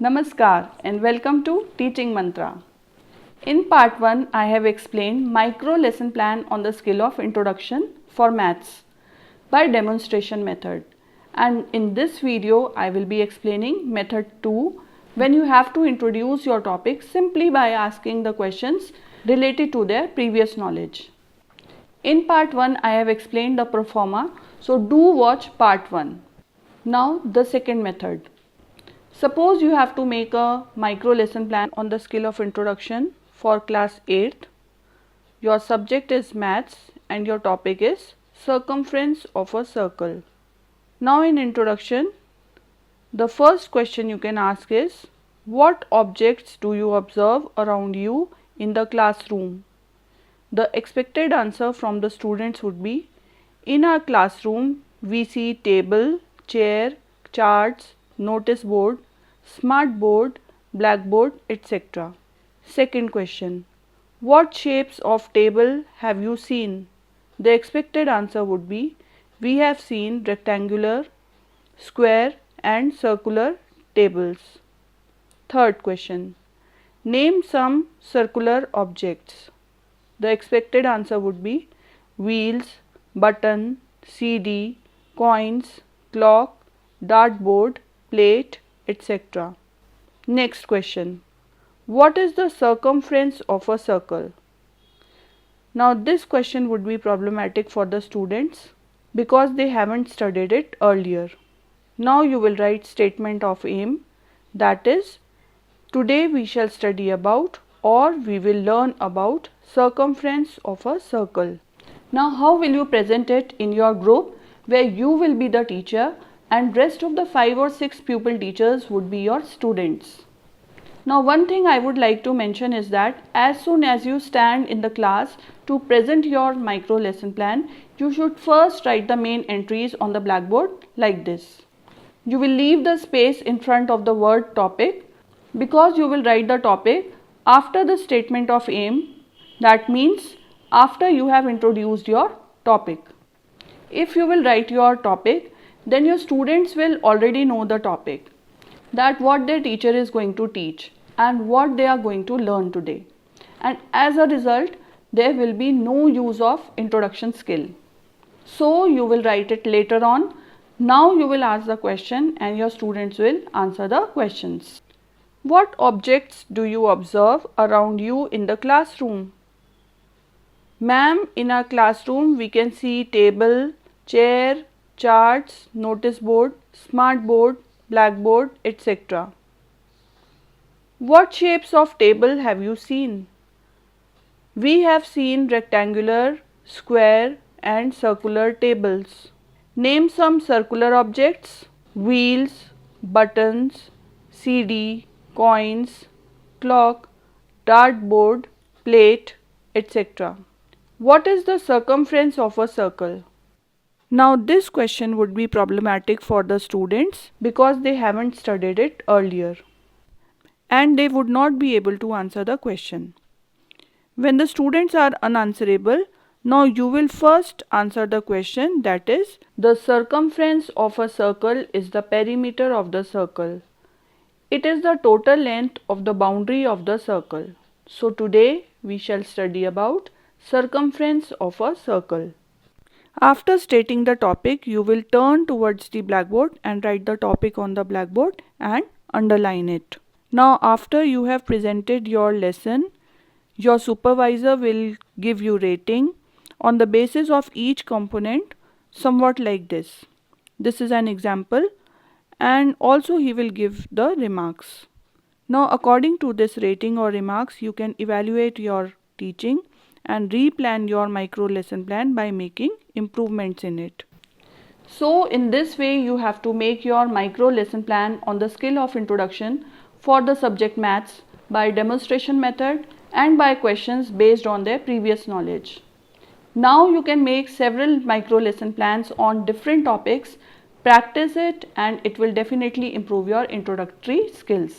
Namaskar and welcome to Teaching Mantra. In part 1, I have explained micro lesson plan on the skill of introduction for maths by demonstration method. And in this video, I will be explaining method 2 when you have to introduce your topic simply by asking the questions related to their previous knowledge. In part 1, I have explained the pro forma, so do watch part 1. Now the second method. Suppose you have to make a micro lesson plan on the skill of introduction for class 8th. Your subject is maths and your topic is circumference of a circle. Now in introduction, the first question you can ask is, what objects do you observe around you in the classroom? The expected answer from the students would be, in our classroom we see table, chair, charts, notice board, smart board, blackboard, etc. Second question. What shapes of table have you seen? The expected answer would be, we have seen rectangular, square and circular tables. Third question. Name some circular objects. The expected answer would be wheels, button, CD, coins, clock, dartboard, plate, etc. Next question. What is the circumference of a circle? Now this question would be problematic for the students because they haven't studied it earlier. Now you will write statement of aim, that is, today we shall study about or we will learn about circumference of a circle. Now how will you present it in your group where you will be the teacher and rest of the 5 or 6 pupil teachers would be your students. Now one thing I would like to mention is that as soon as you stand in the class to present your micro lesson plan, you should first write the main entries on the blackboard like this. You will leave the space in front of the word topic because you will write the topic after the statement of aim, that means after you have introduced your topic. If you will write your topic, then your students will already know the topic, that what their teacher is going to teach and what they are going to learn today. And as a result, there will be no use of introduction skill. So you will write it later on. Now you will ask the question and your students will answer the questions. What objects do you observe around you in the classroom? Ma'am, in our classroom we can see table, chair, charts, notice board, smart board, blackboard, etc. What shapes of table have you seen? We have seen rectangular, square and circular tables. Name some circular objects: wheels, buttons, CD, coins, clock, dartboard, plate, etc. What is the circumference of a circle? Now this question would be problematic for the students because they haven't studied it earlier and they would not be able to answer the question. When the students are unanswerable, now you will first answer the question, that is, the circumference of a circle is the perimeter of the circle. It is the total length of the boundary of the circle. So today we shall study about circumference of a circle. After stating the topic, you will turn towards the blackboard and write the topic on the blackboard and underline it. Now after you have presented your lesson, your supervisor will give you rating on the basis of each component, somewhat like this. This is an example, and also he will give the remarks. Now according to this rating or remarks, you can evaluate your teaching and replan your micro lesson plan by making improvements in it. So in this way you have to make your micro lesson plan on the skill of introduction for the subject maths by demonstration method and by questions based on their previous knowledge. Now you can make several micro lesson plans on different topics, practice it and it will definitely improve your introductory skills.